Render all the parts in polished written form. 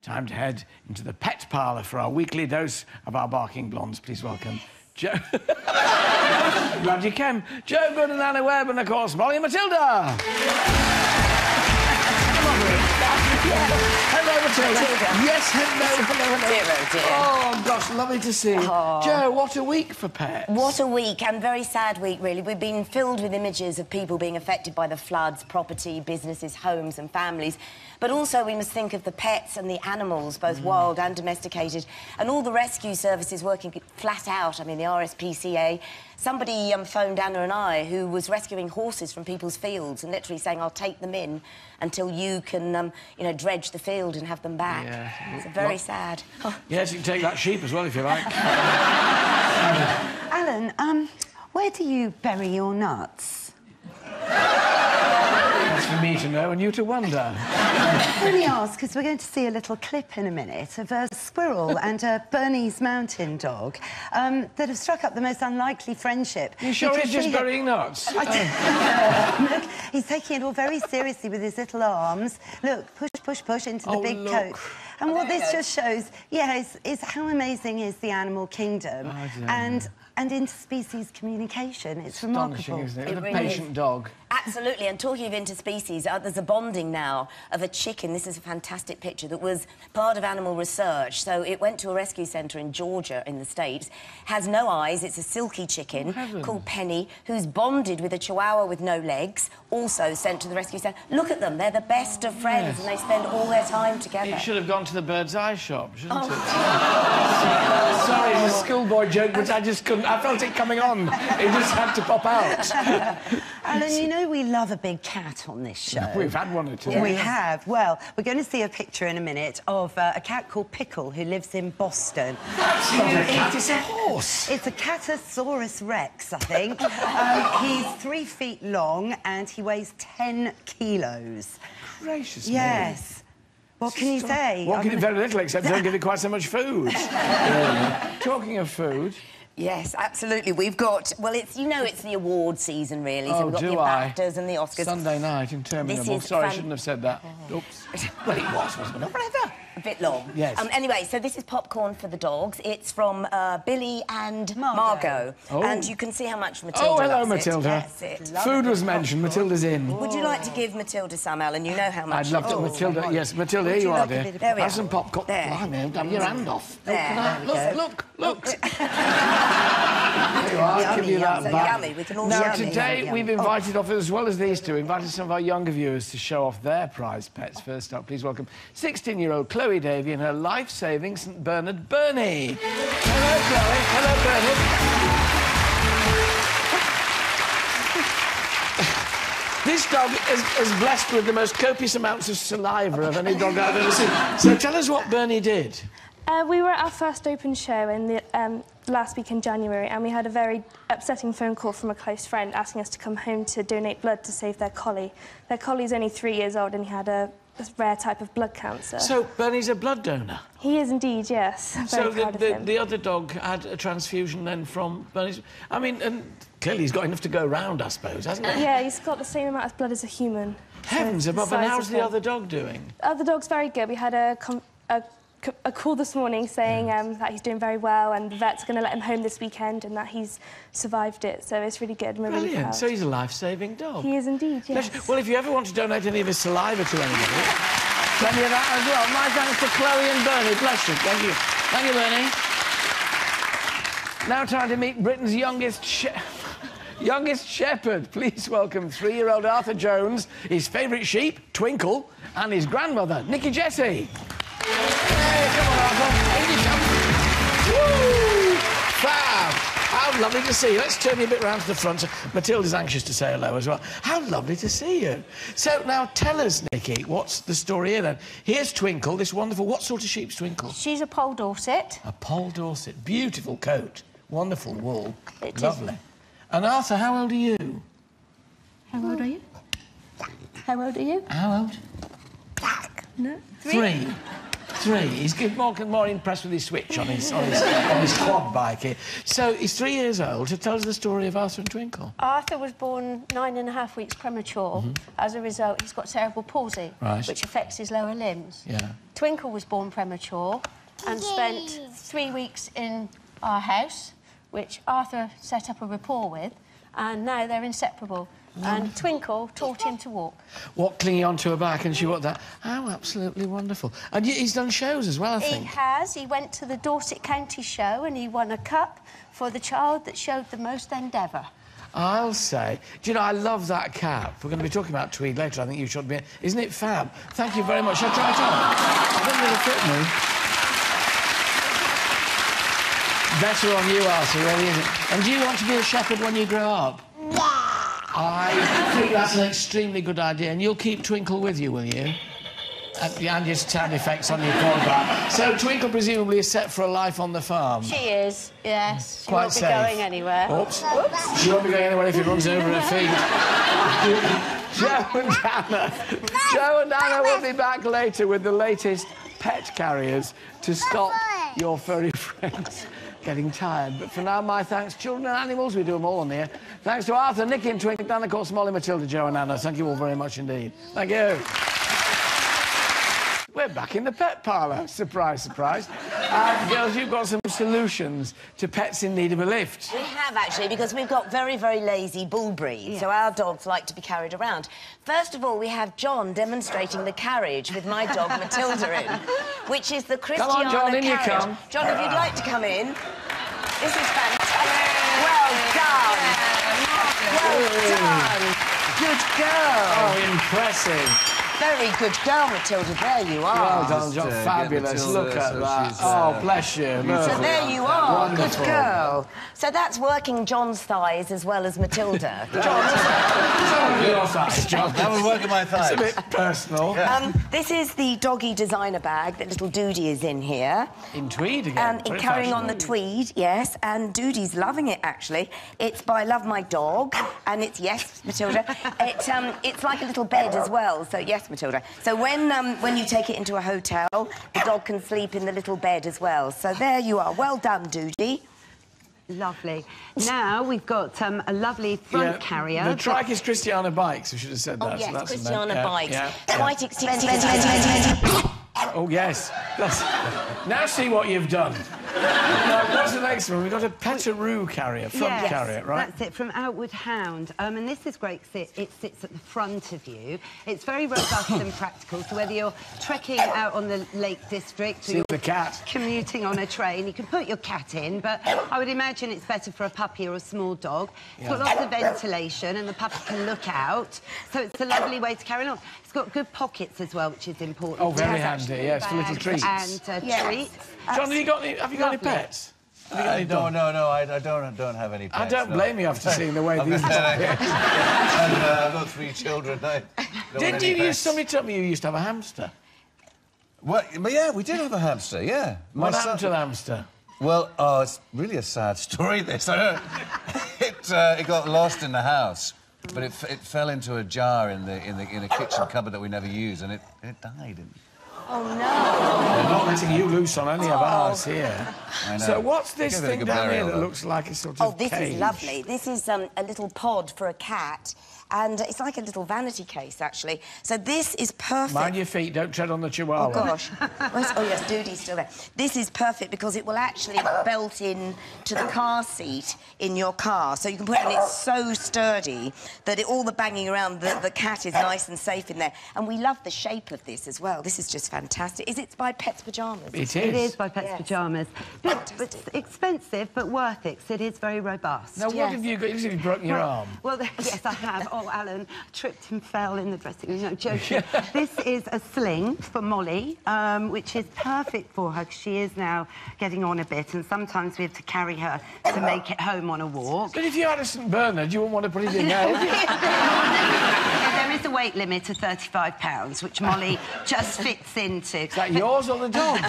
Time to head into the pet parlour for our weekly dose of our barking blondes. Please welcome Joe. Glad you came. Joe Good and Anna Webb, and of course, Molly and Matilda. Hello, Matilda. Yes, hello. Hello, dear. Oh, gosh, lovely to see you. Oh. Joe, what a week for pets. What a week, and very sad week, really. We've been filled with images of people being affected by the floods, property, businesses, homes and families. But also we must think of the pets and the animals, both wild and domesticated, and all the rescue services working flat out. I mean, the RSPCA. Somebody phoned Anna and I, who was rescuing horses from people's fields and literally saying, I'll take them in until you can, you know, dredge the field and have them back. Yeah. It's very sad. Yes, you can take that sheep as well, if you like. Alan, where do you bury your nuts? That's for me to know and you to wonder. I only ask because we're going to see a little clip in a minute of a squirrel and a Bernese mountain dog that have struck up the most unlikely friendship. You sure he's just burying nuts? Look, he's taking it all very seriously with his little arms. Look, push, push, push into the big coat. And what this just shows, is how amazing is the animal kingdom and interspecies communication. It's remarkable. Isn't it? With a patient dog. Absolutely, and talking of interspecies, there's a bonding now of a chicken. This is a fantastic picture that was part of animal research. So it went to a rescue centre in Georgia in the States. Has no eyes, it's a silky chicken called Penny, who's bonded with a chihuahua with no legs, also sent to the rescue centre. Look at them, they're the best of friends and they spend all their time together. It should have gone to the Bird's Eye shop, shouldn't it? Sorry, it's a schoolboy joke, but I just couldn't. I felt it coming on. It just had to pop out. Alan, you know we love a big cat on this show. We've had one or two. We have. Well, we're going to see a picture in a minute of a cat called Pickle who lives in Boston. That's not a cat, it's a horse. It's a Catosaurus rex, I think. He's 3 feet long and he weighs 10 kilos. Gracious me. Yes. What can you say? Well, very little, except don't give it quite so much food. Talking of food... Yes, absolutely. We've got... Well, it's, you know, it's the award season, really. So we've got the BAFTAs and the Oscars. Sunday night, interminable. Sorry, I shouldn't have said that. Oops. Well, it wasn't it? Whatever. A bit long. Yes. Anyway, so this is popcorn for the dogs. It's from Billy and Margot. Oh. And you can see how much Matilda Oh, hello, loves Matilda. it. Food was mentioned. Matilda's in. Would you like to give Matilda some, Ellen? You know how much... I'd love to. Matilda, yes. Matilda, here you are, dear. There we are. Have some popcorn. There. Blimey, damn your hand off. There. Look. There you are. I'll give you that back. Yummy. We can all Now, yummy. today we've invited off, as well as these two, invited some of our younger viewers to show off their prized pets. First up, please welcome 16-year-old Chloe Davey and her life-saving St Bernard Bernie. Hello, Chloe. Hello, Bernard. This dog is blessed with the most copious amounts of saliva of any dog I've ever seen. So tell us what Bernie did. We were at our first open show in the, last week in January, and we had a very upsetting phone call from a close friend asking us to come home to donate blood to save their collie. Their collie's only 3 years old and he had a rare type of blood cancer. So Bernie's a blood donor? He is indeed, yes. So the other dog had a transfusion then from Bernie's... I mean, and clearly he's got enough to go round, I suppose, hasn't he? Yeah, he's got the same amount of blood as a human. Heavens above, and how's the other dog doing? The other dog's very good. We had a call this morning saying that he's doing very well and the vet's going to let him home this weekend and that he's survived it, so it's really good and we're really proud. So he's a life-saving dog. He is indeed, yes. Well, if you ever want to donate any of his saliva to anybody, plenty of that as well. My thanks to Chloe and Bernie. Bless you. Thank you. Thank you, Bernie. Now time to meet Britain's youngest shepherd. Please welcome 3-year-old Arthur Jones, his favourite sheep, Twinkle, and his grandmother, Nicky Jessie. Hey, come on, Arthur. Woo! Fab! How lovely to see you. Let's turn you a bit round to the front. Matilda's anxious to say hello as well. How lovely to see you. So, now, tell us, Nicky, what's the story here, then? Here's Twinkle, this wonderful... What sort of sheep's Twinkle? She's a Poll Dorset. A Poll Dorset. Beautiful coat. Wonderful wool. It lovely. is. And, Arthur, how old are you? How old are you? How old are you? How old? No. 3. 3. He's more impressed with his switch on his quad bike here. So he's 3 years old. So tell us the story of Arthur and Twinkle. Arthur was born 9.5 weeks premature. As a result, he's got cerebral palsy, which affects his lower limbs. Yeah. Twinkle was born premature and spent 3 weeks in our house, which Arthur set up a rapport with, and now they're inseparable. And Twinkle taught him to walk. What, clinging onto her back and she walked that? How absolutely wonderful. And he's done shows as well, I think. He has. He went to the Dorset County show and he won a cup for the child that showed the most endeavour. I'll say. Do you know, I love that cap. We're going to be talking about tweed later. I think you should be... Isn't it fab? Thank you very much. Shall I try it on? I think it'll fit me. Better on you, Arthur, really, isn't it? And do you want to be a shepherd when you grow up? I think that's an extremely good idea. And you'll keep Twinkle with you, will you? And your sound effects on your program. So Twinkle presumably is set for a life on the farm. She is, yes. She Quite won't safe. be going anywhere. Oops. She won't be going anywhere if it runs over her feet. Joe and Anna will be back later with the latest pet carriers to stop your furry friends getting tired. But for now, my thanks. Children and animals, we do them all on here. Thanks to Arthur, Nicky and Twinkle, and of course, Molly, Matilda, Joe and Anna. Thank you all very much indeed. Thank you. We're back in the pet parlour. Surprise, surprise. Girls, you've got some solutions to pets in need of a lift. We have, actually, because we've got very, very lazy bull breeds, so our dogs like to be carried around. First of all, we have John demonstrating the carriage with my dog Matilda in, which is the Christiana Come on, John, in carriage. you come. John, if you'd like to come in. This is fantastic. Well done. Well done. Good girl. Oh, impressive. Very good girl, Matilda. There you are. Well done, John. Fabulous. Look at that. Oh, bless you. So there you are. Wonderful. Good girl. So that's working John's thighs as well as Matilda. John, your thighs, John. That was working my thighs. It's a bit personal. This is the doggy designer bag that little Doody is in here. In tweed again. Very carrying on the tweed, yes, and Doody's loving it, actually. It's by Love My Dog, and it's, yes, Matilda, it's like a little bed as well, so yes, Matilda. So when you take it into a hotel, the dog can sleep in the little bed as well. So there you are. Well done, Doody. Lovely. Now we've got a lovely front carrier. The trike is Christiana Bikes. We should have said that. Oh, yes, so that's Christiana Bikes. Yeah. Quite extensive. Oh, yes. Now see what you've done. Now, what's the next one? We've got a Petaroo carrier, front carrier, right? That's it, from Outward Hound. And this is great because it sits at the front of you. It's very robust and practical, so whether you're trekking out on the Lake District or See the cat. commuting on a train, you can put your cat in, but I would imagine it's better for a puppy or a small dog. It's got lots of ventilation and the puppy can look out, so it's a lovely way to carry on. It's got good pockets as well, which is important. Oh, very handy, yes, for little treats. And treats. John, have you got any pets? Have you got any dogs? No, I don't have any pets. I don't blame you after seeing the way these dogs I've got 3 children. Did you somebody tell me you used to have a hamster? What? Yeah, we did have a hamster, yeah. What happened to the hamster? Well, it's really a sad story, this. It got lost in the house, but it fell into a jar in the kitchen cupboard that we never used, and it died. Oh, no. They're not letting you loose on any of ours here. I know. So what's this thing down here that looks like a sort of this cage? is lovely. This is a little pod for a cat, and it's like a little vanity case, actually. So this is perfect. Mind your feet, don't tread on the chihuahua. Oh, gosh. Oh, yes, Doody's still there. This is perfect because it will actually belt in to the car seat in your car. So you can put it, and it's so sturdy that all the banging around, the cat is nice and safe in there. And we love the shape of this as well. This is just fantastic. Is it by Pets Pyjamas? It is. It is by Pets Pyjamas. But expensive, but worth it, because it is very robust. Now, what have you got? You've broken your arm. Well, yes, I have. Oh, Alan, tripped and fell in the dressing room. No, joking. This is a sling for Molly, which is perfect for her, because she is now getting on a bit, and sometimes we have to carry her to make it home on a walk. But if you had a St Bernard, you wouldn't want to put it in there, would you? There is a weight limit of £35, which Molly just fits into. Is that yours or the dog's?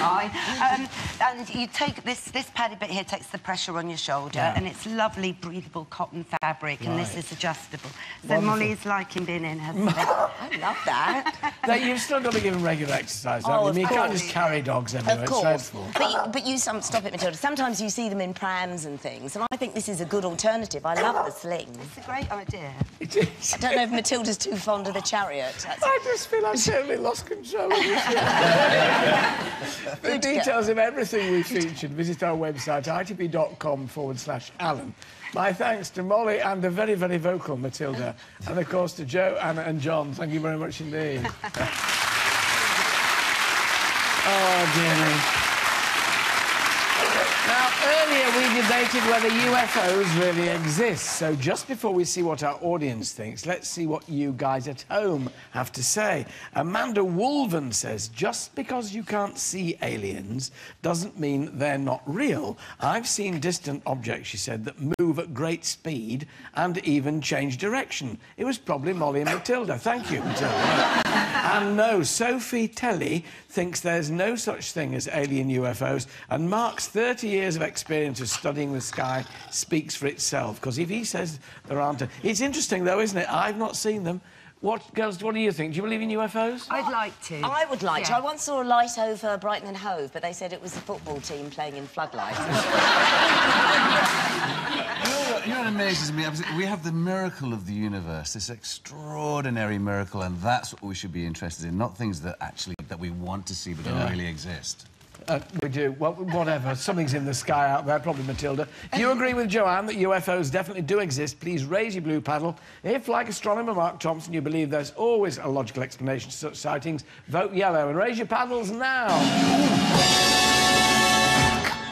Mine. And you take this padded bit here takes the pressure on your shoulder, and it's lovely breathable cotton fabric, and this is adjustable. So Wonderful. Molly's liking being in her sleep. I love that. Now, you've still got to give them regular exercise, haven't you? You can't just carry dogs everywhere. Of course. But Stop it, Matilda. Sometimes you see them in prams and things, and I think this is a good alternative. I love the slings. It's a great idea. it is. I don't know if Matilda's too fond of the chariot. I just feel I've totally lost control of this. For details of everything we featured, visit our website, itv.com/Alan. My thanks to Molly and the very, very vocal Matilda. And, of course, to Joe, Anna and John. Thank you very much indeed. Oh, dearie. Now, earlier we debated whether UFOs really exist. So just before we see what our audience thinks, let's see what you guys at home have to say. Amanda Wolven says, just because you can't see aliens doesn't mean they're not real. I've seen distant objects, she said, that move at great speed and even change direction. It was probably Molly and Matilda. Thank you, Matilda. And no, Sophie Telly thinks there's no such thing as alien UFOs, and Mark's 30 years of experience of studying the sky speaks for itself, because if he says there aren't... It's interesting, though, isn't it? I've not seen them. Girls, what do you think? Do you believe in UFOs? I'd like to. I would like to. I once saw a light over Brighton and Hove, but they said it was the football team playing in floodlights. You know what amazes me? We have the miracle of the universe, this extraordinary miracle, and that's what we should be interested in, not things that we want to see but don't really exist. We do. Well, whatever. Something's in the sky out there, probably Matilda. If you agree with Joanne that UFOs definitely do exist, please raise your blue paddle. If, like astronomer Mark Thompson, you believe there's always a logical explanation to such sightings, vote yellow and raise your paddles now.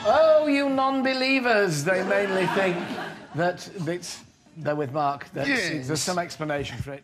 Oh, you non-believers. They mainly think that they're with Mark. There's some explanation for it.